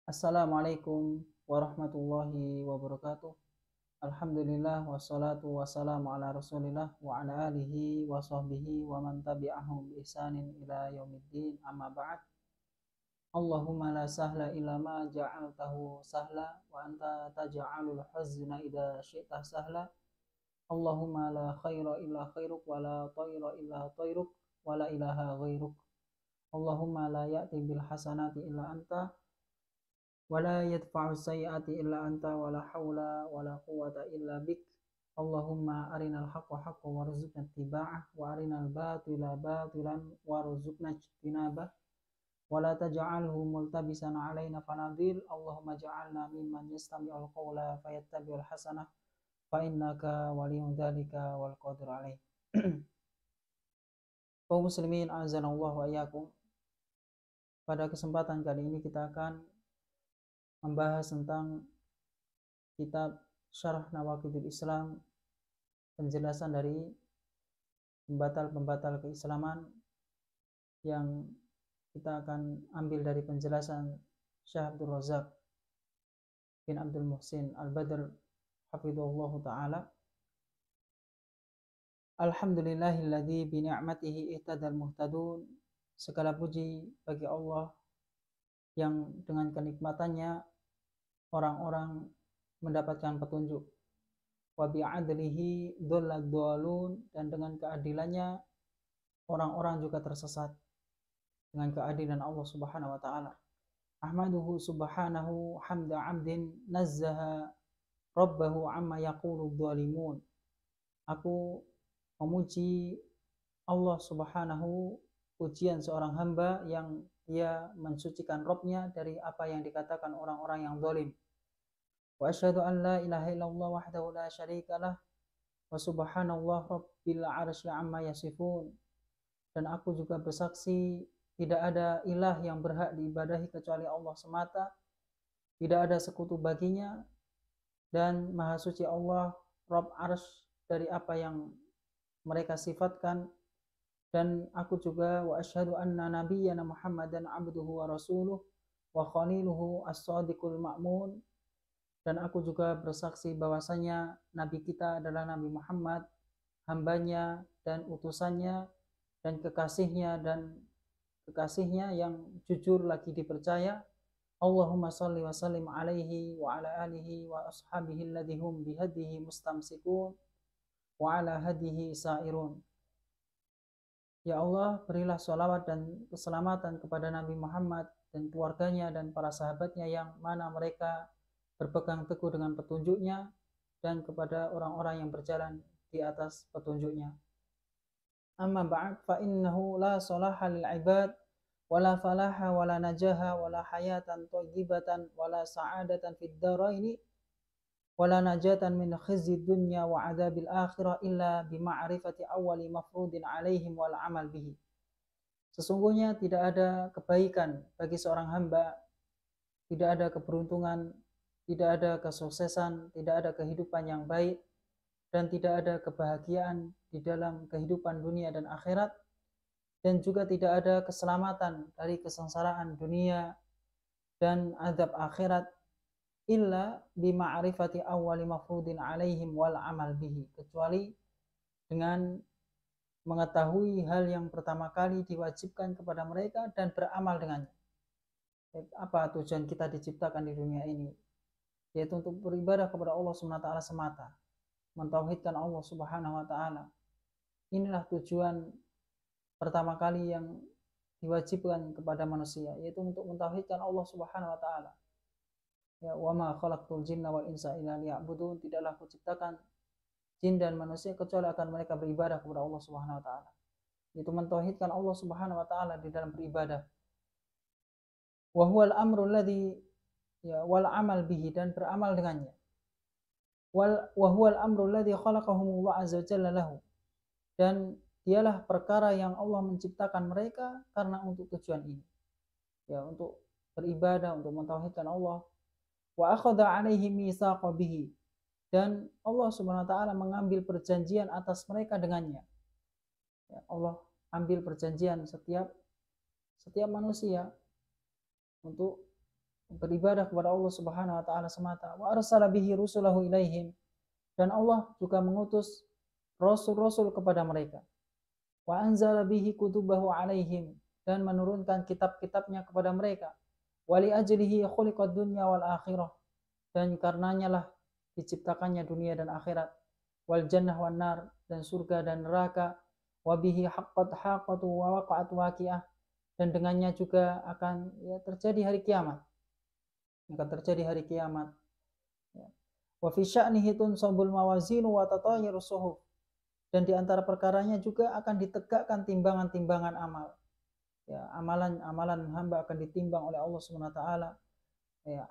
Assalamualaikum warahmatullahi wabarakatuh. Alhamdulillah wassalatu wassalamu ala Rasulillah wa ala alihi wa sahbihi wa man tabi'ahum bi ihsanin ila yaumiddin. Amma ba'd. Allahumma la sahla illa ma ja'altahu sahla wa anta taj'alul huzna idza syi'ta sahla. Allahumma la khaira illa khairuk wa la tayra illa tayruk wa la ilaha ghairuk. Allahumma la ya'ti bil hasanati illa anta wala yadfa'u sayyi'ati illa anta wala haula wala quwwata illa bik. Allahumma arinal haqqa haqqan warzuqna ittiba'ah wa arinal batila batilan warzuqna ijtinabah wala taj'alhu multabisan alaina fanadil. Allahumma ja'alna mimman yastami'ul qawla fayattabi'ul hasanah fa innaka waliyyu dzalika wal qadir alaih. Kaum muslimin azanallahu wa iyyakum. Pada kesempatan kali ini kita akan membahas tentang kitab Syarah Nawaqidul Islam, penjelasan dari pembatal-pembatal keislaman, yang kita akan ambil dari penjelasan Syekh Abdul Razak bin Abdul Muhsin Al-Badr hafizahullah ta'ala. Alhamdulillahilladzi bi ni'matihi ihtadal muhtadun. Segala puji bagi Allah yang dengan kenikmatannya orang-orang mendapatkan petunjuk. Wa bi'adlihi dhullad dhalun, dan dengan keadilannya orang-orang juga tersesat. Dengan keadilan Allah Subhanahu wa taala. Ahmaduhu subhanahu hamda 'abdin nazzaha rabbahu amma yaqulu dhalimun. Aku memuji Allah Subhanahu, pujian seorang hamba yang dia mensucikan Rabb-nya dari apa yang dikatakan orang-orang yang zalim. Wa asyhadu an la ilaha illallah wahdahu la syarikalah wa subhanallah rabbil arsy amma yasifun. Dan aku juga bersaksi tidak ada ilah yang berhak diibadahi kecuali Allah semata, tidak ada sekutu baginya, dan maha suci Allah Rabb Arsy dari apa yang mereka sifatkan. Dan aku juga wa asyhadu anna nabiyyana Muhammadan abduhu wa rasuluh wa khaliluhu as-sadiqul ma'mun. Dan aku juga bersaksi bahwasanya nabi kita adalah Nabi Muhammad, hambanya dan utusannya dan kekasihnya yang jujur lagi dipercaya. Allahumma shalli wa sallim alaihi wa ala alihi wa ashabihi alladhum bihadihi mustamsikun wa ala hadihi sairun. Ya Allah, berilah sholawat dan keselamatan kepada Nabi Muhammad dan keluarganya dan para sahabatnya yang mana mereka berpegang teguh dengan petunjuknya, dan kepada orang-orang yang berjalan di atas petunjuknya. Amma ba'd, fa innahu la salaha lil ibad wala falaha wala najaha wala hayatan thayyibatan wala sa'adatan fid dharaini wala najatan min khizyi dunya wa adzabil akhirah illa bi ma'rifati awwali mafrudin alaihim wal amal bihi. Sesungguhnya tidak ada kebaikan bagi seorang hamba, tidak ada keberuntungan, tidak ada kesuksesan, tidak ada kehidupan yang baik, dan tidak ada kebahagiaan di dalam kehidupan dunia dan akhirat, dan juga tidak ada keselamatan dari kesengsaraan dunia dan azab akhirat illa bima'rifati awwali mafrudin alaihim wal amal bihi, kecuali dengan mengetahui hal yang pertama kali diwajibkan kepada mereka dan beramal dengannya. Apa tujuan kita diciptakan di dunia ini? Yaitu untuk beribadah kepada Allah SWT semata, mentauhidkan Allah Subhanahu wa taala. Inilah tujuan pertama kali yang diwajibkan kepada manusia, yaitu untuk mentauhidkan Allah Subhanahu wa taala. Ya, wa ma khalaqtul jinna wal insa illa liya'budun. Tidaklah aku ciptakan jin dan manusia kecuali akan mereka beribadah kepada Allah Subhanahu wa taala. Itu mentauhidkan Allah Subhanahu wa taala di dalam beribadah. Wa huwal amru alladhi wal amal bihi, dan beramal dengannya. Wa huwal amru alladhi khalaqahumullahu azza wa jalla lahu, dan dialah perkara yang Allah menciptakan mereka karena untuk tujuan ini. Ya, untuk beribadah, untuk mentauhidkan Allah. Wa akhadha alaihi mitsaqa bihi, dan Allah Subhanahu wa taala mengambil perjanjian atas mereka dengannya. Ya, Allah ambil perjanjian setiap manusia untuk beribadah kepada Allah Subhanahu wa taala semata. Wa arsala bihi rusulahu ilaihim, dan Allah juga mengutus rasul-rasul kepada mereka. Wa anzala bihi kutubahu alaihim, dan menurunkan kitab-kitabnya kepada mereka. Wa li ajlihi khuliqad dunya wal akhirah, dan karenanya lah diciptakannya dunia dan akhirat. Wal jannah wan nar, dan surga dan neraka. Wa bihi haqqat haqqatu wa waqa'at waqi'ah, dan dengannya juga akan terjadi hari kiamat. Akan terjadi hari kiamat. Wa fi sya'nihi tunsabul mawazinu wa tatayyaru suhuf, dan di antara perkaranya juga akan ditegakkan timbangan-timbangan amal. Ya, amalan hamba akan ditimbang oleh Allah Subhanahu wa taala. Ya,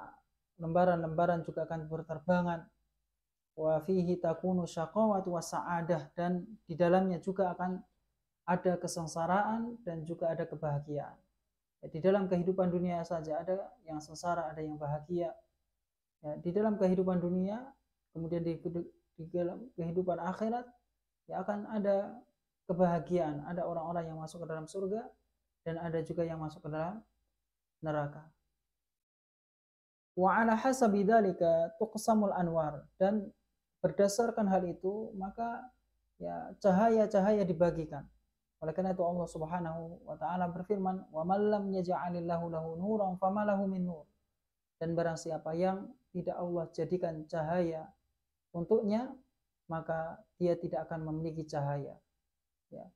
lembaran-lembaran juga akan berterbangan. Wa fihi takunu syaqawatu wa sa'adah, dan di dalamnya juga akan ada kesengsaraan dan juga ada kebahagiaan. Ya, di dalam kehidupan dunia saja ada yang sengsara, ada yang bahagia. Ya, di dalam kehidupan dunia, kemudian di dalam kehidupan akhirat, ya akan ada kebahagiaan, ada orang-orang yang masuk ke dalam surga dan ada juga yang masuk ke dalam neraka. Wa ala hasabi dzalika tuqsamul anwar, dan berdasarkan hal itu maka ya cahaya-cahaya dibagikan. Oleh karena itu Allah Subhanahu wa taala berfirman, "Wa man lam yaj'alillahu lahu nuran fama lahu min nur." Dan barang siapa yang tidak Allah jadikan cahaya untuknya, maka dia tidak akan memiliki cahaya. Ya.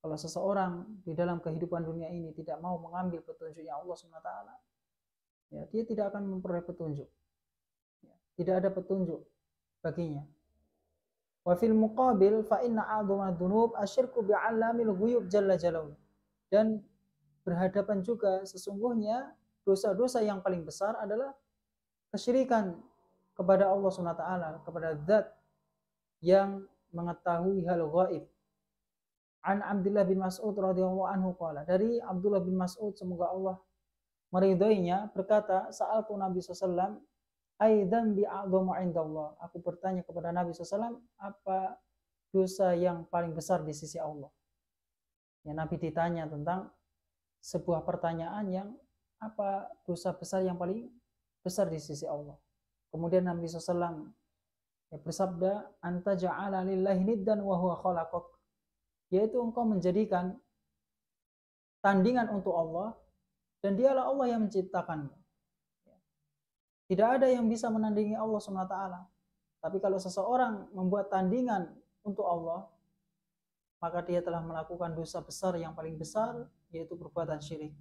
Kalau seseorang di dalam kehidupan dunia ini tidak mau mengambil petunjuknya Allah SWT, ya, dia tidak akan memperoleh petunjuk. Ya. Tidak ada petunjuk baginya. Wa fil muqabil fa inna a'dhama dzunub asyirku bi'allamil ghuyub jalla jalaluhu. Dan berhadapan juga sesungguhnya dosa-dosa yang paling besar adalah kesyirikan kepada Allah SWT, kepada zat yang mengetahui hal gaib. An Abdullah bin Mas'ud radhiyallahu anhu qala, dari Abdullah bin Mas'ud semoga Allah meridhoinya berkata, sa'altu Nabi sallallahu aidan bi a'dhamu indallah. Aku bertanya kepada Nabi sallallahu apa dosa yang paling besar di sisi Allah. Ya, Nabi ditanya tentang sebuah pertanyaan yang apa dosa besar yang paling besar di sisi Allah. Kemudian Nabi sallallahu ya bersabda, anta ja'ala lillahi niddan wa huwa khalaqak, yaitu engkau menjadikan tandingan untuk Allah dan dialah Allah yang menciptakanmu. Tidak ada yang bisa menandingi Allah SWT. Tapi kalau seseorang membuat tandingan untuk Allah, maka dia telah melakukan dosa besar yang paling besar, yaitu perbuatan syirik.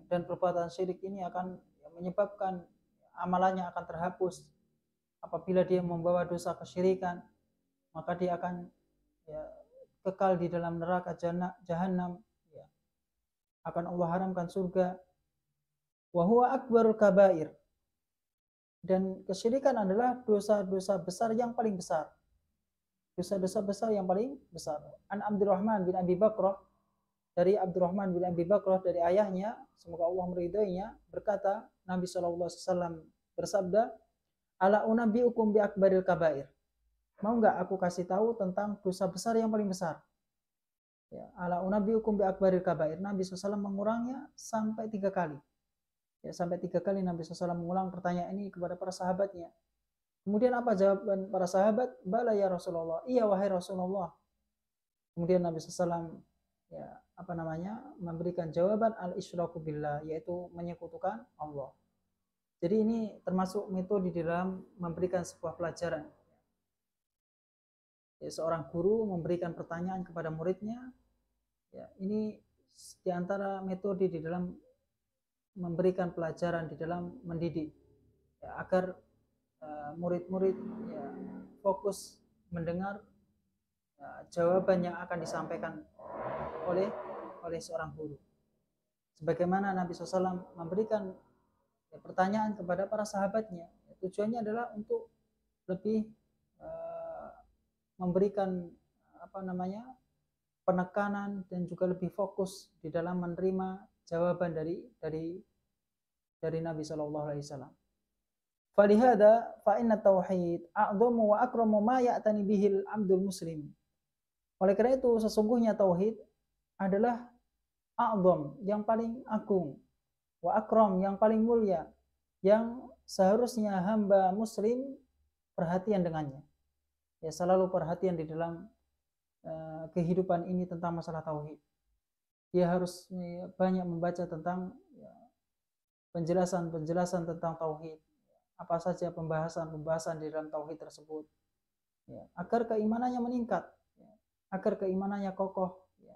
Dan perbuatan syirik ini akan menyebabkan amalannya akan terhapus. Apabila dia membawa dosa kesyirikan, maka dia akan kekal di dalam neraka jahanam. Akan Allah haramkan surga. Wa huwa akbarul kabair. Dan kesyirikan adalah dosa-dosa besar yang paling besar. Dosa-dosa besar yang paling besar. An Abdurrahman bin Abi Bakrah, dari Abdurrahman bin Abi Bakrah dari ayahnya, semoga Allah meridainya, berkata, Nabi SAW bersabda, ala unabbiukum bi akbaril kabair. Mau enggak aku kasih tahu tentang dosa besar yang paling besar? Ya, ala unabbiukum bi akbaril kabair. Nabi SAW mengurangnya sampai 3 kali. Ya, sampai 3 kali Nabi SAW mengulang pertanyaan ini kepada para sahabatnya. Kemudian apa jawaban para sahabat? Bala ya Rasulullah. Iya wahai Rasulullah. Kemudian Nabi SAW memberikan jawaban al-isyraku billah, yaitu menyekutukan Allah. Jadi ini termasuk metode di dalam memberikan sebuah pelajaran. Ya, seorang guru memberikan pertanyaan kepada muridnya. Ya, ini di antara metode di dalam memberikan pelajaran, di dalam mendidik, ya, agar murid-murid fokus mendengar jawaban yang akan disampaikan oleh seorang guru. Sebagaimana Nabi SAW memberikan pertanyaan kepada para sahabatnya, tujuannya adalah untuk lebih memberikan penekanan dan juga lebih fokus di dalam menerima jawaban dari Nabi Shallallahu Alaihi Wasallam. Falihada fa inna tauhid a'dhamu wa akramu ma ya'tani bihil abdul muslim. Oleh karena itu sesungguhnya tauhid adalah a'dham, yang paling agung, wa akram, yang paling mulia, yang seharusnya hamba muslim perhatian dengannya. Ya, selalu perhatian di dalam kehidupan ini tentang masalah tauhid. Dia harus banyak membaca tentang penjelasan-penjelasan tentang tauhid. Apa saja pembahasan-pembahasan di dalam tauhid tersebut. Ya, agar keimanannya meningkat, ya, agar keimanannya kokoh. Ya.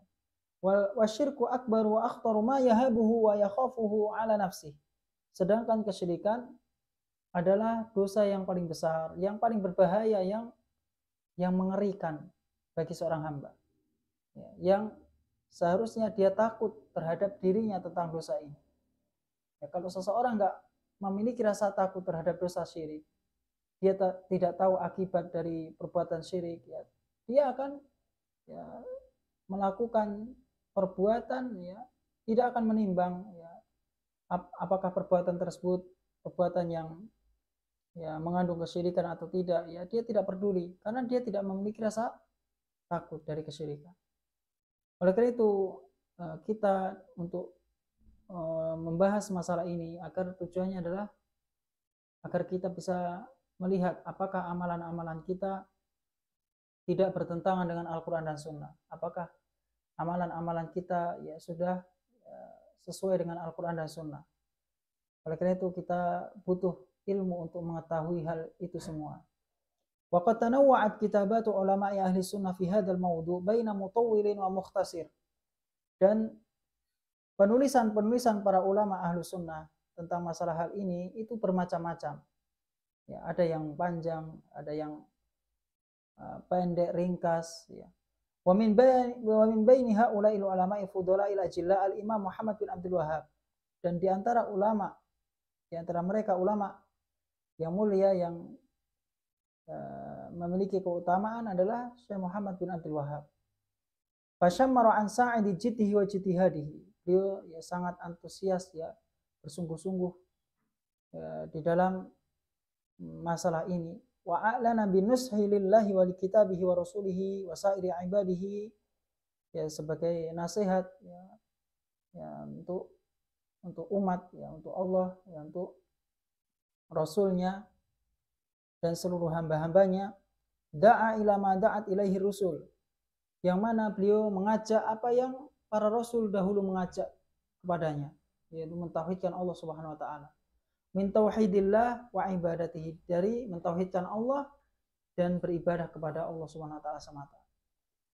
Wasyirku akbar wa akhtaru ma yahabuhu wa yakhafuhu ala nafsih. Sedangkan kesyirikan adalah dosa yang paling besar, yang paling berbahaya, yang mengerikan bagi seorang hamba. Ya, yang seharusnya dia takut terhadap dirinya tentang dosa ini. Ya, kalau seseorang nggak memiliki rasa takut terhadap dosa syirik, dia tidak tahu akibat dari perbuatan syirik, ya, dia akan ya, melakukan perbuatan, ya, tidak akan menimbang ya, apakah perbuatan tersebut perbuatan yang ya mengandung kesyirikan atau tidak, ya dia tidak peduli karena dia tidak memiliki rasa takut dari kesyirikan. Oleh karena itu kita untuk membahas masalah ini agar tujuannya adalah agar kita bisa melihat apakah amalan-amalan kita tidak bertentangan dengan Al-Quran dan Sunnah. Apakah amalan-amalan kita ya sudah sesuai dengan Al-Quran dan Sunnah. Oleh karena itu kita butuh ilmu untuk mengetahui hal itu semua. Wa qad tanawwa'at kitabatu ulama'i ahli sunnah fi hadzal mawdu' baina mutawwilin wa mukhtasir. Dan penulisan-penulisan para ulama ahli sunnah tentang masalah hal ini itu bermacam-macam. Ya, ada yang panjang, ada yang pendek, ringkas. Ya. Wa min baini haula'il ulama'i fudala'il ajilla al-Imam Muhammad bin Abdul Wahhab. Dan di antara ulama, di antara mereka ulama yang mulia yang memiliki keutamaan adalah Syekh Muhammad bin Abdul Wahhab. Fashammara an sa'idi jiddihi wa jitihadihi. Beliau ya sangat antusias, ya bersungguh-sungguh ya, di dalam masalah ini. Wa a'lana binushi lillahi wa likitabihi wa rasulihi wa sa'iri ibadihi, ya sebagai nasihat ya untuk umat, ya untuk Allah, ya untuk Rasulnya dan seluruh hamba-hambanya. Da'a ila ma da'at ilaihi rusul, yang mana beliau mengajak apa yang para rasul dahulu mengajak kepadanya, yaitu mentauhidkan Allah Subhanahu wa taala. Min tauhidillah wa ibadatihi, dari mentauhidkan Allah dan beribadah kepada Allah Subhanahu wa taala semata.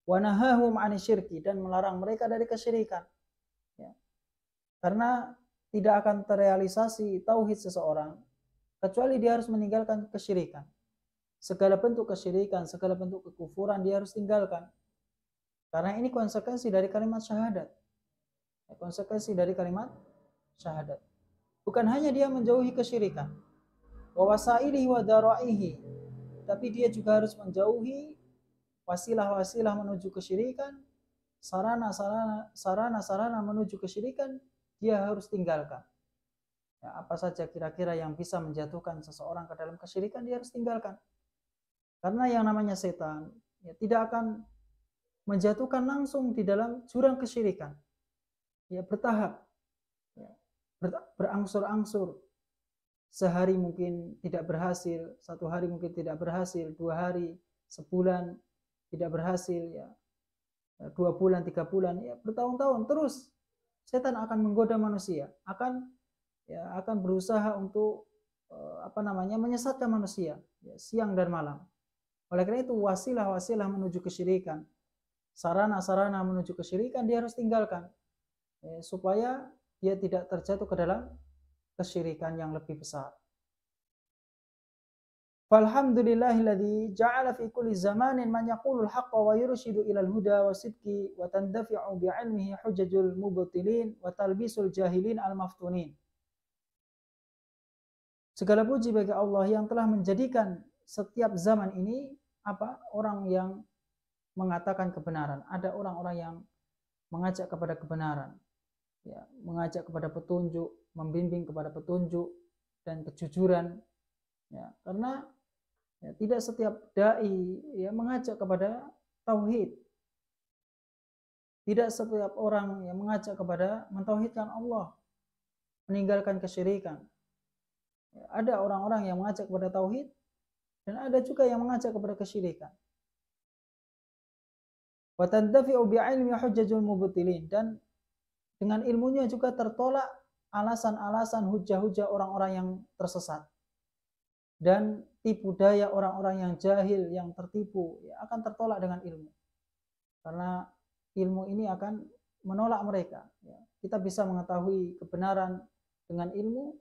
Wa nahahum 'anisyirki, dan melarang mereka dari kesyirikan. Ya. Karena tidak akan terrealisasi tauhid seseorang kecuali dia harus meninggalkan kesyirikan. Segala bentuk kesyirikan, segala bentuk kekufuran dia harus tinggalkan. Karena ini konsekuensi dari kalimat syahadat. Konsekuensi dari kalimat syahadat. Bukan hanya dia menjauhi kesyirikan, wa wasailihi wa daraihi, tapi dia juga harus menjauhi wasilah-wasilah menuju kesyirikan, sarana-sarana menuju kesyirikan dia harus tinggalkan. Ya, apa saja kira-kira yang bisa menjatuhkan seseorang ke dalam kesyirikan dia harus tinggalkan. Karena yang namanya setan ya tidak akan menjatuhkan langsung di dalam jurang kesyirikan. Ya bertahap, ya, berangsur-angsur. Sehari mungkin tidak berhasil, 1 hari mungkin tidak berhasil, 2 hari, sebulan tidak berhasil, ya 2 bulan, 3 bulan, ya bertahun-tahun terus setan akan menggoda manusia, akan berusaha untuk menyesatkan manusia, ya, siang dan malam. Oleh karena itu wasilah-wasilah menuju kesyirikan, sarana-sarana menuju kesyirikan dia harus tinggalkan, ya, supaya dia tidak terjatuh ke dalam kesyirikan yang lebih besar. Falhamdulillahilladzi ja'ala fi kulli zamanin man yaqulul haqqa wa yurshidu ilal huda wa sidqi wa tandafi'u bi'ilmihi hujajul mubtilin wa talbisul jahilin al-maftunin. Segala puji bagi Allah yang telah menjadikan setiap zaman ini orang yang mengatakan kebenaran. Ada orang-orang yang mengajak kepada kebenaran, ya, mengajak kepada petunjuk, membimbing kepada petunjuk dan kejujuran. Ya, karena ya, tidak setiap dai ya mengajak kepada tauhid. Tidak setiap orang yang mengajak kepada mentauhidkan Allah. meninggalkan kesyirikan. Ada orang-orang yang mengajak kepada tauhid dan ada juga yang mengajak kepada kesyirikan. Wa tandafi'u bi'ilmi hujjajul mubtilin, dan dengan ilmunya juga tertolak alasan-alasan hujah-hujah orang-orang yang tersesat. Dan tipu daya orang-orang yang jahil, yang tertipu, ya, akan tertolak dengan ilmu. Karena ilmu ini akan menolak mereka. Ya. Kita bisa mengetahui kebenaran dengan ilmu,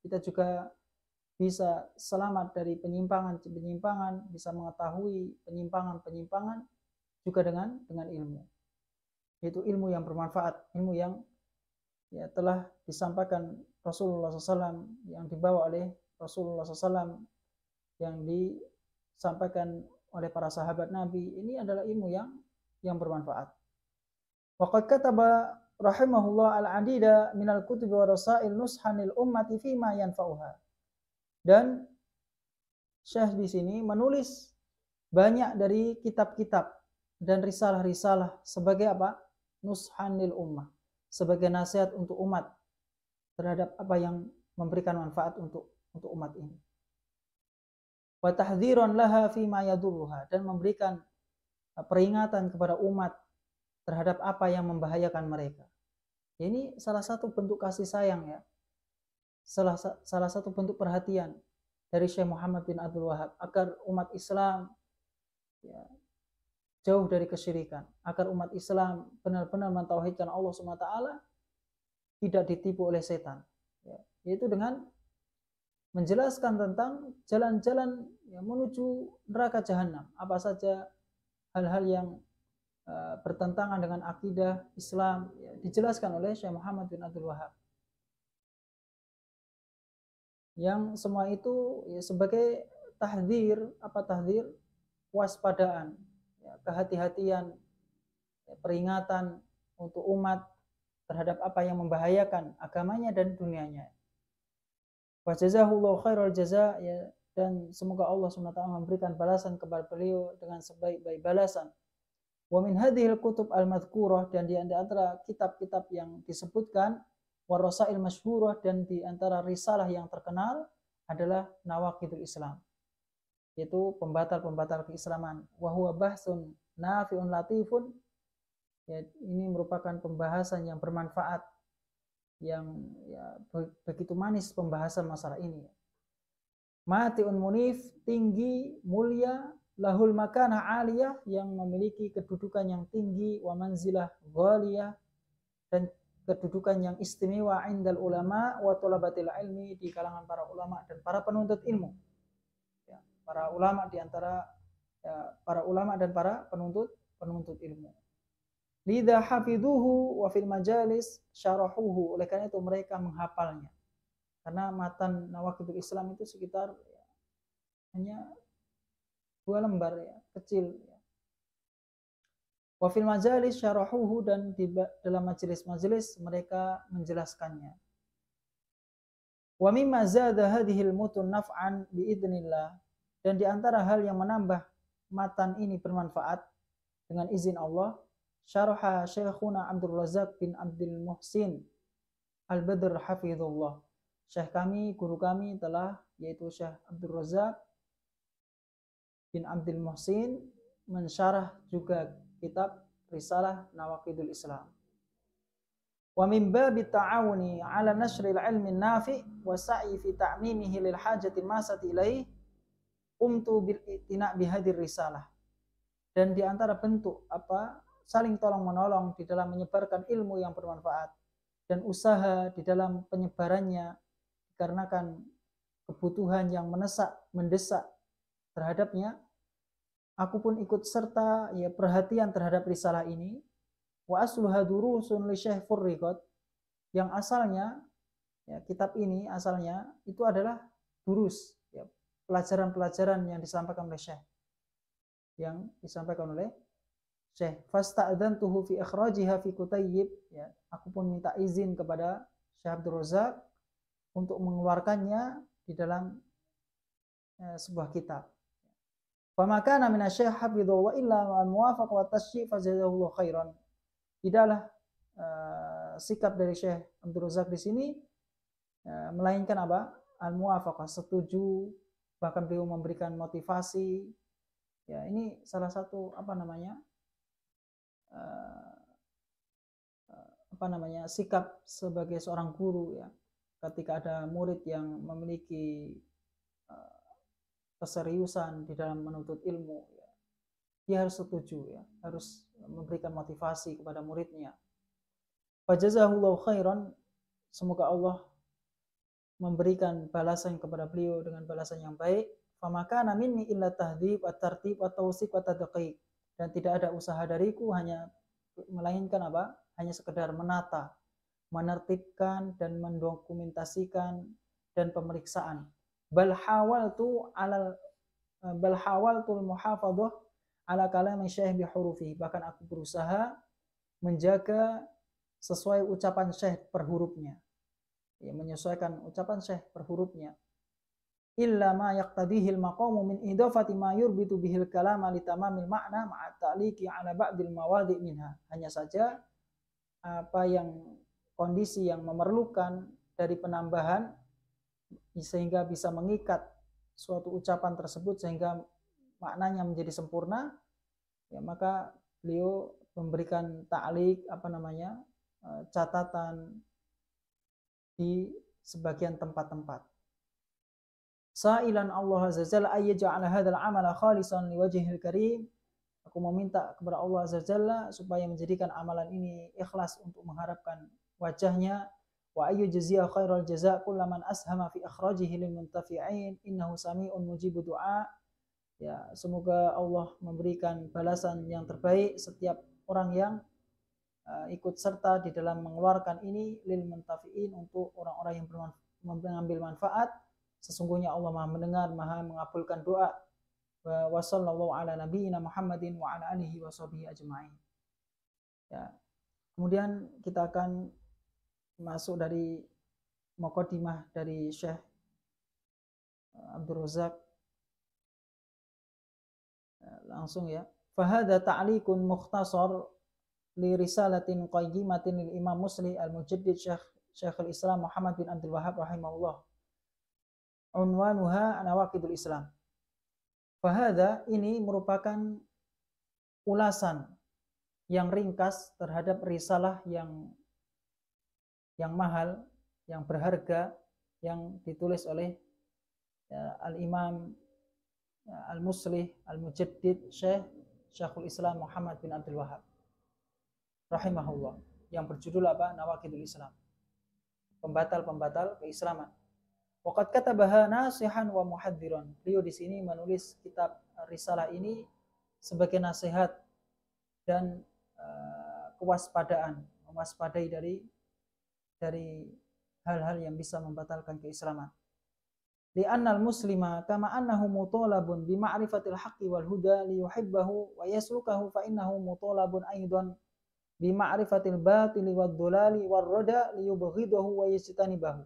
kita juga bisa selamat dari penyimpangan-penyimpangan, bisa mengetahui penyimpangan-penyimpangan juga dengan ilmu. Yaitu ilmu yang bermanfaat, ilmu yang ya telah disampaikan Rasulullah SAW, yang dibawa oleh Rasulullah SAW, yang disampaikan oleh para sahabat Nabi. Ini adalah ilmu yang bermanfaat. Waqad kataba rahimahullah al-adida minal kutubi wa rasail nushanil ummati fima yanfa'uha. Dan Syekh di sini menulis banyak dari kitab-kitab dan risalah-risalah sebagai apa? Nushanil ummah, sebagai nasihat untuk umat terhadap apa yang memberikan manfaat untuk umat ini. Wa tahdhiran laha fima yadurruha, dan memberikan peringatan kepada umat terhadap apa yang membahayakan mereka. Ini salah satu bentuk kasih sayang, ya. Salah satu bentuk perhatian dari Syekh Muhammad bin Abdul Wahab agar umat Islam ya, jauh dari kesyirikan, agar umat Islam benar-benar mentauhidkan Allah SWT, tidak ditipu oleh setan, ya. Yaitu dengan menjelaskan tentang jalan-jalan yang menuju neraka jahanam, apa saja hal-hal yang bertentangan dengan akidah Islam, ya, dijelaskan oleh Syekh Muhammad bin Abdul Wahab. Yang semua itu ya, sebagai tahdzir, apa tahdzir? Waspadaan, ya, kehati-hatian, ya, peringatan untuk umat terhadap apa yang membahayakan agamanya dan dunianya. Wa jazahullahu khairal jaza, ya, dan semoga Allah SWT memberikan balasan kepada beliau dengan sebaik-baik balasan. Wa min hadhil kutub al-madhkurah, dan di antara kitab-kitab yang disebutkan, warasail masyhurah, dan di antara risalah yang terkenal adalah Nawaqidul Islam, yaitu pembatal-pembatal keislaman. Wa huwa bahsun nafi'un latifun, ya, ini merupakan pembahasan yang bermanfaat, yang ya, begitu manis pembahasan masalah ini. Mati'un munif, tinggi, mulia, lahul makanah aliyah, yang memiliki kedudukan yang tinggi, wa manzilah ghaliyah, dan kedudukan yang istimewa indal ulama wa thalabatil ilmi, di kalangan para ulama dan para penuntut ilmu. Ya, para ulama di antara ya, para ulama dan para penuntut ilmu. Lidha hafidhuhu wa fil majalis syarahuhu, oleh karena itu mereka menghafalnya. Karena matan Nawaqidul Islam itu sekitar ya, hanya 2 lembar, ya, kecil, ya. Wa fil majalis syarahuhu, dan di dalam majelis-majelis mereka menjelaskannya. Wa mimma zada hadhil mutun naf'an biidznillah, dan di antara hal yang menambah matan ini bermanfaat dengan izin Allah, syaraha Syekhuna Abdul Razak bin Abdul Muhsin Al-Badr hafizullah. Syekh kami, guru kami telah, yaitu Syekh Abdul Razak bin Abdul Muhsin, mensyarah juga kitab risalah Nawaqidul Islam. Wa min babi ta'awuni 'ala nashril ilmi nafi' wa sa'i fi ta'mimihi lil hajati masati ilaih umtu bil itina' bihadir risalah. Dan di antara bentuk apa saling tolong menolong di dalam menyebarkan ilmu yang bermanfaat dan usaha di dalam penyebarannya dikarenakan kebutuhan yang mendesak terhadapnya, aku pun ikut serta ya perhatian terhadap risalah ini. Wa asluha durusun li Syekh Furriqat, yang asalnya ya, kitab ini asalnya itu adalah durus, ya, pelajaran-pelajaran yang disampaikan oleh Syekh, yang disampaikan oleh Syekh. Fasta'dzantuhu fi ikhrajiha fi kutayyib, ya, aku pun minta izin kepada Syekh Abdul Razak untuk mengeluarkannya di dalam sebuah kitab. Fama kana min asy-syekh hafidhu wa illa wa muwafaq wa tasyi' fajazahullahu khairan. Tidaklah sikap dari Syekh Abdul Razak di sini melainkan apa? Al-muwafaqah, setuju, bahkan beliau memberikan motivasi. Ya, ini salah satu sikap sebagai seorang guru ya. Ketika ada murid yang memiliki keseriusan di dalam menuntut ilmu ya, dia harus setuju ya, harus memberikan motivasi kepada muridnya. Fajazahullahu khairan, semoga Allah memberikan balasan kepada beliau dengan balasan yang baik. Famakana minni illa tahdhib wa tartib wa tawsiq wa tadqiq, dan tidak ada usaha dariku melainkan apa? Hanya sekedar menata, menertibkan dan mendokumentasikan dan pemeriksaan. Bal hawaltu muhafadhah ala kalam syekh bi hurufi, bahkan aku berusaha menjaga sesuai ucapan syekh per hurufnya, ya, menyesuaikan ucapan syekh per hurufnya. Illa ma yaqtadihi al-maqamu min idafati ma yurbitu bihil kalama li tamamil ma'na ma'a ta'liqi ala ba'dil mawadi' minha. Hanya saja apa yang kondisi yang memerlukan dari penambahan sehingga bisa mengikat suatu ucapan tersebut sehingga maknanya menjadi sempurna, ya, maka beliau memberikan ta'liq catatan di sebagian tempat-tempat. Sa'ilan Allah azza jalla ay yaj'ala hadzal 'amala khalisan liwajhil karim. Aku meminta kepada Allah azza jalla supaya menjadikan amalan ini ikhlas untuk mengharapkan wajahnya. Wa ayyu jaziya khairal jazaa kullaman ashama fi akhrajihi lil muntafi'in innahu sami'un mujibud du'a. Ya, semoga Allah memberikan balasan yang terbaik setiap orang yang ikut serta di dalam mengeluarkan ini lil muntafi'in, untuk orang-orang yang mengambil manfaat. Sesungguhnya Allah Maha mendengar, Maha mengabulkan doa. Wa sallallahu ala nabiyyina Muhammadin wa ala alihi wa sahbihi ajma'in. Ya. Kemudian kita akan masuk dari muqaddimah dari Syekh Abdul Razak. Langsung ya. Fahadha ta'liqun mukhtasar li risalatin qayyimatin lil Imam Muslim al-Mujaddid Syekhul Islam Muhammad bin Abdul Wahhab rahimahullah. Unwanuha Nawaqidul Islam. Fahadha, ini merupakan ulasan yang ringkas terhadap risalah yang mahal, yang berharga, yang ditulis oleh Al-Imam Al-Muslih Al-Mujaddid Syekhul Islam Muhammad bin Abdul Wahhab rahimahullah, yang berjudul apa? Nawaqidul Islam, pembatal-pembatal keislaman. Waqad katabaha nasihan wa muhadziran. Beliau di sini menulis kitab risalah ini sebagai nasihat dan kewaspadaan, mewaspadai dari hal-hal yang bisa membatalkan keislaman. Li'annal muslima kama annahu mutalabun bi ma'rifatil haqqi wal huda li yuhibbahu wa yaslukahu fa innahu mutalabun aidan bi ma'rifatil batili wad dhalali war rada li yubghidahu wa yajtanibahu.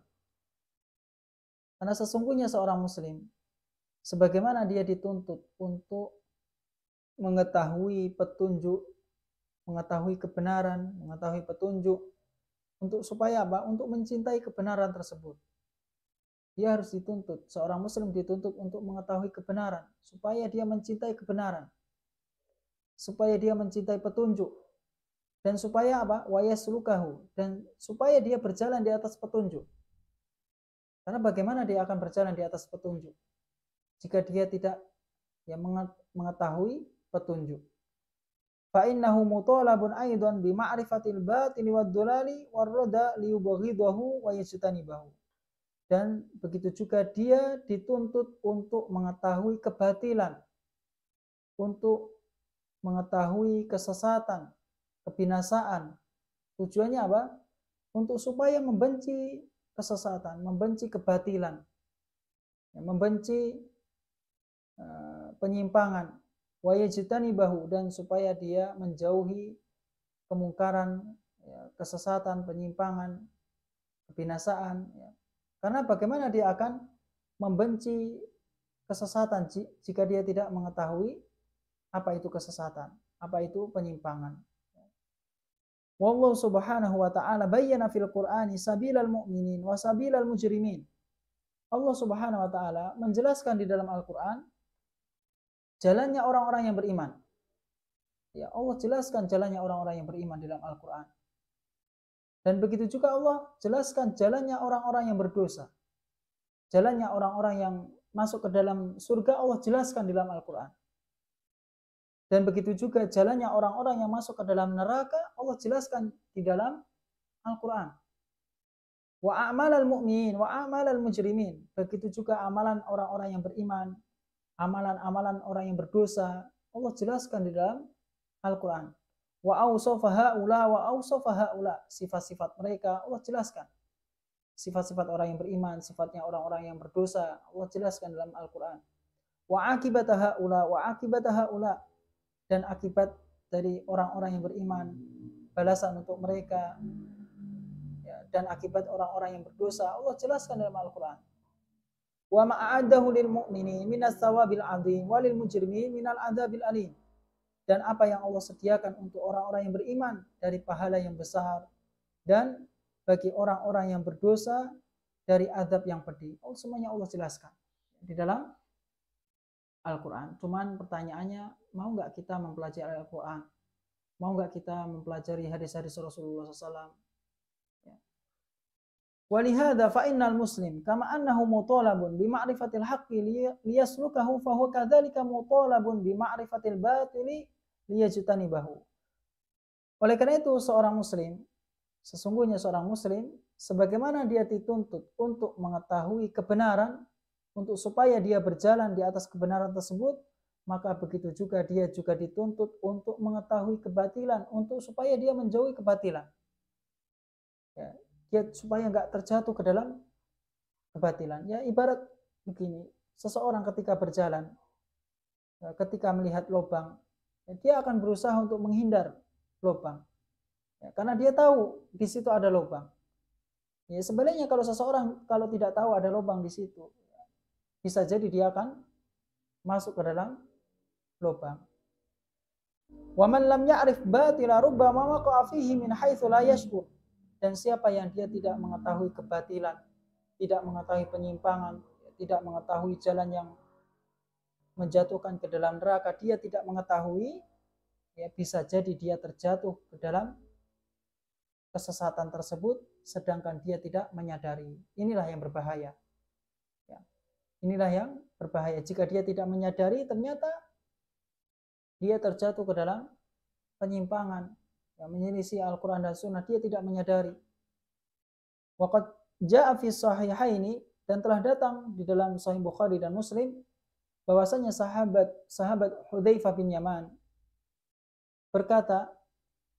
Karena sesungguhnya seorang muslim, sebagaimana dia dituntut untuk mengetahui petunjuk, mengetahui kebenaran, mengetahui petunjuk, supaya apa? Untuk mencintai kebenaran tersebut. Dia harus dituntut, seorang muslim dituntut untuk mengetahui kebenaran, supaya dia mencintai kebenaran, supaya dia mencintai petunjuk, dan supaya apa? Wa yaslukahu, dan supaya dia berjalan di atas petunjuk. Karena bagaimana dia akan berjalan di atas petunjuk jika dia tidak mengetahui petunjuk? Fa innahu mutalabun aidan bi ma'rifatil batili wad dhalali war rada li yubghidahu wa yajtanibahu. Dan begitu juga dia dituntut untuk mengetahui kebatilan, untuk mengetahui kesesatan, kebinasaan. Tujuannya apa? Untuk supaya membenci kesesatan, membenci kebatilan, membenci penyimpangan, wa yajtanibahu, dan supaya dia menjauhi kemungkaran, kesesatan, penyimpangan, kebinasaan. Karena bagaimana dia akan membenci kesesatan jika dia tidak mengetahui apa itu kesesatan, apa itu penyimpangan. Wallahu subhanahu wa ta'ala bayyana fil Qur'ani sabilal mu'minin wa sabilal mujrimin. Allah subhanahu wa ta'ala menjelaskan di dalam Al-Quran jalannya orang-orang yang beriman. Ya, Allah jelaskan jalannya orang-orang yang beriman di dalam Al-Quran. Dan begitu juga Allah jelaskan jalannya orang-orang yang berdosa. Jalannya orang-orang yang masuk ke dalam surga Allah jelaskan di dalam Al-Quran. Dan begitu juga jalannya orang-orang yang masuk ke dalam neraka Allah jelaskan di dalam Al-Quran. Wa a'malal mu'min wa a'malal mujrimin. Begitu juga amalan orang-orang yang beriman, amalan-amalan orang yang berdosa Allah jelaskan di dalam Al-Quran. Wa awsafa haula wa awsafa haula. Sifat-sifat mereka Allah jelaskan. Sifat-sifat orang yang beriman, sifatnya orang-orang yang berdosa Allah jelaskan dalam Al-Quran. Wa akibata haula wa akibata haula. Dan akibat dari orang-orang yang beriman, balasan untuk mereka, ya, dan akibat orang-orang yang berdosa Allah jelaskan dalam Al-Quran. Wa ma'adahu lil mu'minin minas thawabil 'adzim walil mujrimin minal 'adzabil alim. Dan apa yang Allah sediakan untuk orang-orang yang beriman dari pahala yang besar, dan bagi orang-orang yang berdosa dari azab yang pedih. Semuanya Allah jelaskan di dalam Al-Quran. Cuman pertanyaannya, mau nggak kita mempelajari Al-Quran? Mau nggak kita mempelajari hadis-hadis Rasulullah SAW? Ya. Walihada fa'innal muslim kama annahu mutalabun bima'rifatil haqqi liyaslukahu fahuwa kadzalika mutalabun bima'rifatil batili liyajtanibahu. Oleh karena itu sesungguhnya seorang muslim sebagaimana dia dituntut untuk mengetahui kebenaran, untuk supaya dia berjalan di atas kebenaran tersebut, maka begitu juga dia juga dituntut untuk mengetahui kebatilan, untuk supaya dia menjauhi kebatilan. Ya, dia supaya nggak terjatuh ke dalam kebatilan. Ya, ibarat begini, seseorang ketika berjalan, ya, ketika melihat lubang, ya, dia akan berusaha untuk menghindar lubang. Ya, karena dia tahu di situ ada lubang. Ya, sebenarnya kalau seseorang kalau tidak tahu ada lubang di situ, bisa jadi dia akan masuk ke dalam lubang. Wa man lam ya'rif batila rubbama waqa'a fihi min haitsu la yashkur. Dan siapa yang dia tidak mengetahui kebatilan, tidak mengetahui penyimpangan, tidak mengetahui jalan yang menjatuhkan ke dalam neraka, dia tidak mengetahui, ya bisa jadi dia terjatuh ke dalam kesesatan tersebut sedangkan dia tidak menyadari. Inilah yang berbahaya. Inilah yang berbahaya. Jika dia tidak menyadari, ternyata dia terjatuh ke dalam penyimpangan, yang menyelisih Al-Quran dan Sunnah, dia tidak menyadari. Waqad ja'a fi sahihaini, dan telah datang di dalam Sahih Bukhari dan Muslim, bahwasanya sahabat Hudzaifah bin Yaman berkata,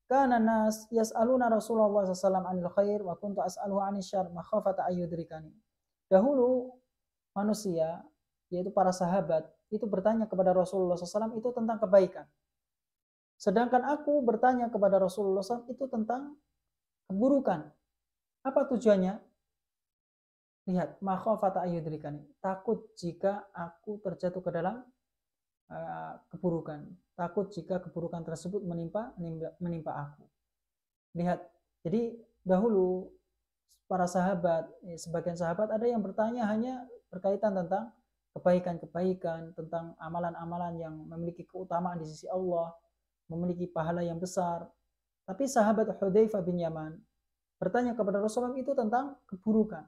kana nas yas'aluna Rasulullah sallallahu alaihi wasallam 'anil khair wa kuntu as'aluhu 'anil syarr makhafata ayyudrikani. Dahulu manusia, yaitu para sahabat, itu bertanya kepada Rasulullah SAW itu tentang kebaikan. Sedangkan aku bertanya kepada Rasulullah SAW itu tentang keburukan. Apa tujuannya? Lihat, makhafata ayyudrikani, takut jika aku terjatuh ke dalam keburukan. Takut jika keburukan tersebut menimpa aku. Lihat, jadi dahulu para sahabat, sebagian sahabat ada yang bertanya hanya berkaitan tentang kebaikan-kebaikan, tentang amalan-amalan yang memiliki keutamaan di sisi Allah, memiliki pahala yang besar. Tapi sahabat Hudzaifah bin Yaman bertanya kepada Rasulullah itu tentang keburukan.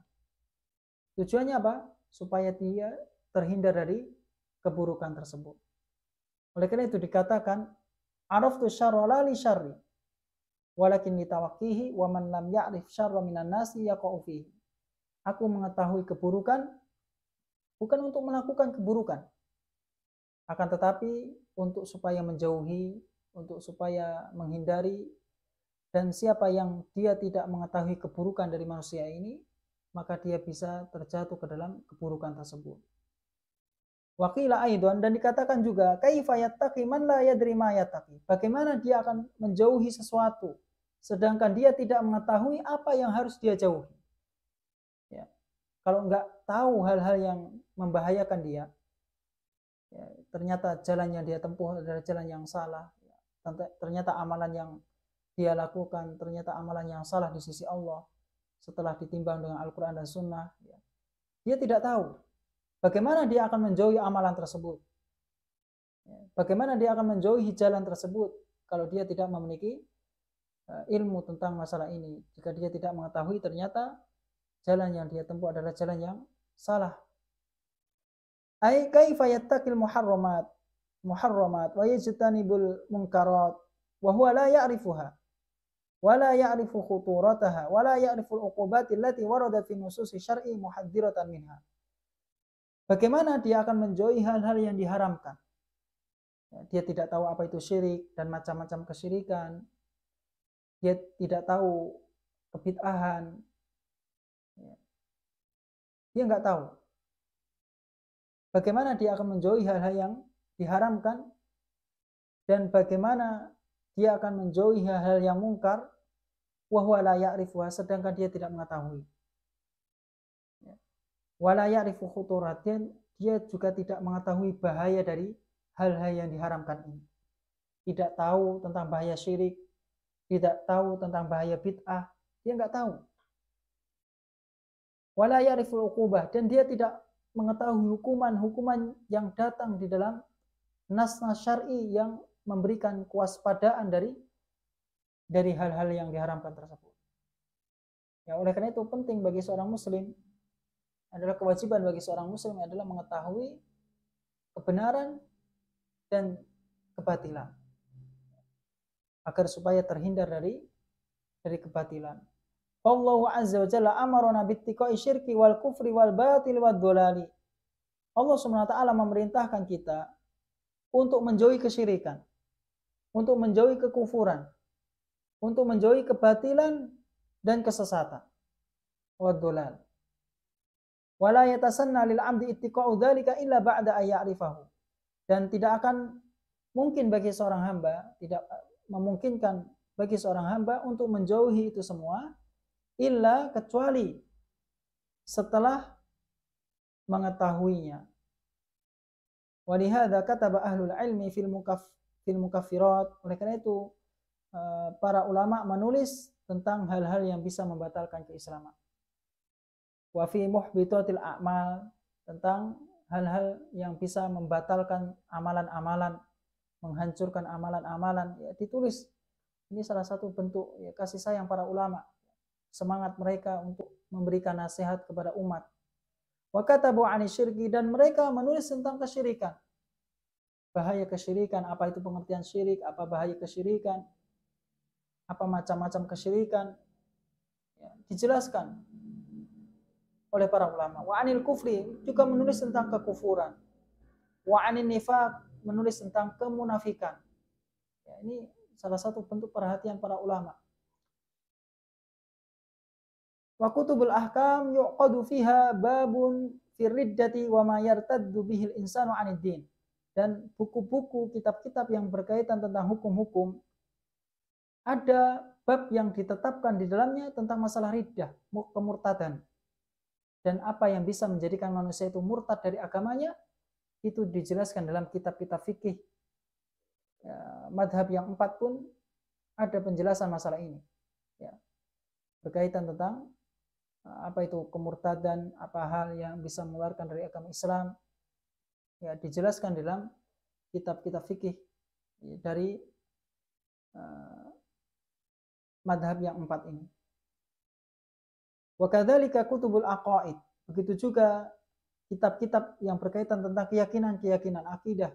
Tujuannya apa? Supaya dia terhindar dari keburukan tersebut. Oleh karena itu dikatakan, araftu syarra la li syarri walakin litawaqqihi wa man lam ya'rif syarra minan nasi yaqa'u fihi. Aku mengetahui keburukan bukan untuk melakukan keburukan, akan tetapi untuk supaya menjauhi, untuk supaya menghindari. Dan siapa yang dia tidak mengetahui keburukan dari manusia ini, maka dia bisa terjatuh ke dalam keburukan tersebut. Waqila aidan, dan dikatakan juga, kaifa yattaqi man la yadri ma yattaqi. Bagaimana dia akan menjauhi sesuatu sedangkan dia tidak mengetahui apa yang harus dia jauhi. Ya. Kalau nggak tahu hal-hal yang membahayakan dia, ya, ternyata jalan yang dia tempuh adalah jalan yang salah, ya, ternyata amalan yang dia lakukan ternyata amalan yang salah di sisi Allah setelah ditimbang dengan Al-Quran dan Sunnah, dia tidak tahu bagaimana dia akan menjauhi amalan tersebut, bagaimana dia akan menjauhi jalan tersebut kalau dia tidak memiliki ilmu tentang masalah ini. Jika dia tidak mengetahui ternyata jalan yang dia tempuh adalah jalan yang salah. Ai kaifa yattaqil muharramat wa yajtanibul munkarat wa huwa la ya'rifuha wa la ya'rifu khuturataha wa la ya'rifu al-uqubati allati waradat fi nususi syar'i muhadziratan minha. Bagaimana dia akan menjauhi hal-hal yang diharamkan? Dia tidak tahu apa itu syirik dan macam-macam kesyirikan. Dia tidak tahu kebid'ahan. Dia nggak tahu. Bagaimana dia akan menjauhi hal-hal yang diharamkan dan bagaimana dia akan menjauhi hal-hal yang mungkar, wa huwa la ya'rifuha, sedangkan dia tidak mengetahui. Wa la ya'rifu khuturatin, dia juga tidak mengetahui bahaya dari hal-hal yang diharamkan ini. Tidak tahu tentang bahaya syirik, tidak tahu tentang bahaya bid'ah, dia nggak tahu. Wa la ya'rifu uqubah, dan dia tidak mengetahui hukuman-hukuman yang datang di dalam nas-nas syar'i yang memberikan kewaspadaan dari hal-hal yang diharamkan tersebut. Ya, oleh karena itu penting bagi seorang muslim, adalah kewajiban bagi seorang muslim adalah mengetahui kebenaran dan kebatilan agar supaya terhindar dari kebatilan. Allah azza wa jalla amarona bittiqai syirki wal kufri wal batil wad dhalali. Allah Subhanahu wa taala memerintahkan kita untuk menjauhi kesyirikan, untuk menjauhi kekufuran, untuk menjauhi kebatilan dan kesesatan. Wad dhalal. Wala yatasanna lil 'abdi ittiqa'u dzalika illa ba'da ayya'rifahu. Dan tidak akan mungkin bagi seorang hamba, tidak memungkinkan bagi seorang hamba untuk menjauhi itu semua illa kecuali setelah mengetahuinya. Walihada kataba ahlul ilmi fil mukaffirat. Oleh karena itu para ulama menulis tentang hal-hal yang bisa membatalkan keislaman. Wa fi muhbitatil a'mal, tentang hal-hal yang bisa membatalkan amalan-amalan, menghancurkan amalan-amalan, ya ditulis. Ini salah satu bentuk ya, kasih sayang para ulama, semangat mereka untuk memberikan nasihat kepada umat. Wa katabu 'ani syirki, dan mereka menulis tentang kesyirikan. Bahaya kesyirikan, apa itu pengertian syirik, apa bahaya kesyirikan, apa macam-macam kesyirikan, ya, dijelaskan oleh para ulama. Wa 'anil kufri, juga menulis tentang kekufuran. Wa 'anin nifaq, menulis tentang kemunafikan. Ya, ini salah satu bentuk perhatian para ulama. Wa kutubul ahkam yuqadu fiha babun fir riddati wa ma yartaddu bihil insanu 'anid din. Dan buku-buku, kitab-kitab yang berkaitan tentang hukum-hukum, ada bab yang ditetapkan di dalamnya tentang masalah riddah, kemurtadan. Dan apa yang bisa menjadikan manusia itu murtad dari agamanya, itu dijelaskan dalam kitab-kitab fikih. Ya, madhab yang 4 pun ada penjelasan masalah ini. Ya, berkaitan tentang apa itu kemurtadan, apa hal yang bisa mengeluarkan dari agama Islam, ya dijelaskan dalam kitab-kitab fikih dari madhab yang 4 ini. Wa kadzalika kutubul aqaid, begitu juga kitab-kitab yang berkaitan tentang keyakinan-keyakinan akidah.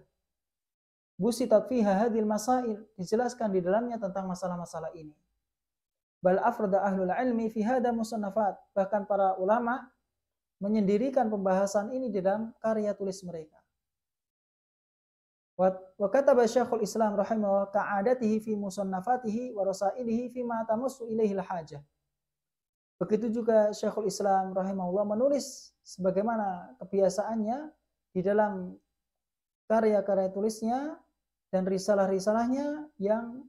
Busitat fiha hadhil masail, dijelaskan di dalamnya tentang masalah-masalah ini. Bal afrada ahlul ilmi fi hada musannafat, bahkan para ulama menyendirikan pembahasan ini di dalam karya tulis mereka. Wa kataba Syekhul Islam rahimahullah ka'adatihi fi musannafatihi wa rasailihi fi ma tamassu ilaihi al-hajah. Begitu juga Syekhul Islam rahimahullah menulis sebagaimana kebiasaannya di dalam karya-karya tulisnya dan risalah-risalahnya yang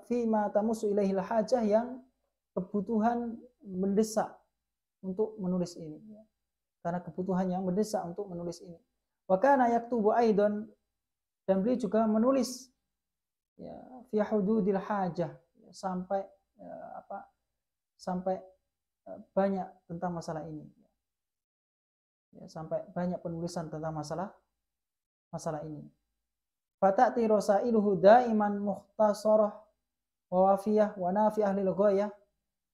fima tamusu ilaihil hajah, yang kebutuhan mendesak untuk menulis ini, karena kebutuhan yang mendesak untuk menulis ini. Wa kana yaktubu aidan, Dan beliau juga menulis ya fi hududil hajah, ya, sampai sampai banyak tentang masalah ini. Ya, sampai banyak penulisan tentang masalah ini. Fatati rasailuhu daiman mukhtasarah wa wafiyah wa nafi'ah lil ghayah,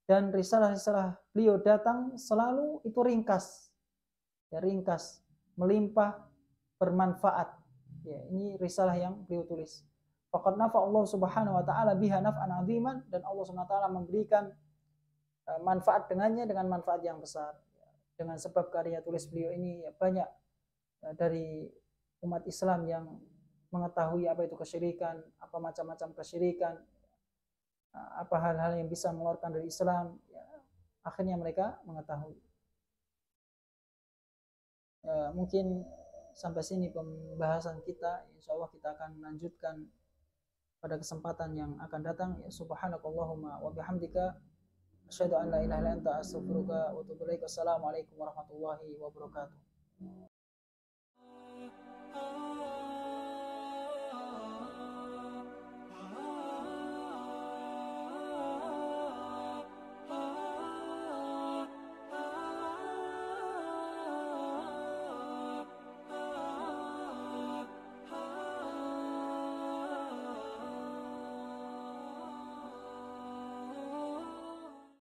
dan risalah-risalah beliau datang selalu itu ringkas. Ya, ringkas, melimpah, bermanfaat. Ya, ini risalah yang beliau tulis. Faqad nafa Allah Subhanahu wa taala biha naf'an 'aziman, dan Allah Subhanahu wa taala memberikan manfaat dengannya dengan manfaat yang besar. Dengan sebab karya tulis beliau ini ya, banyak dari umat Islam yang mengetahui apa itu kesyirikan, apa macam-macam kesyirikan, apa hal-hal yang bisa mengeluarkan dari Islam, ya, akhirnya mereka mengetahui. Mungkin sampai sini pembahasan kita. Insya Allah kita akan lanjutkan pada kesempatan yang akan datang. Ya, subhanakallahumma wa bihamdika asyhadu an la ilaha illa anta astaghfiruka wa atubu ilaik. Wassalamualaikum warahmatullahi wabarakatuh.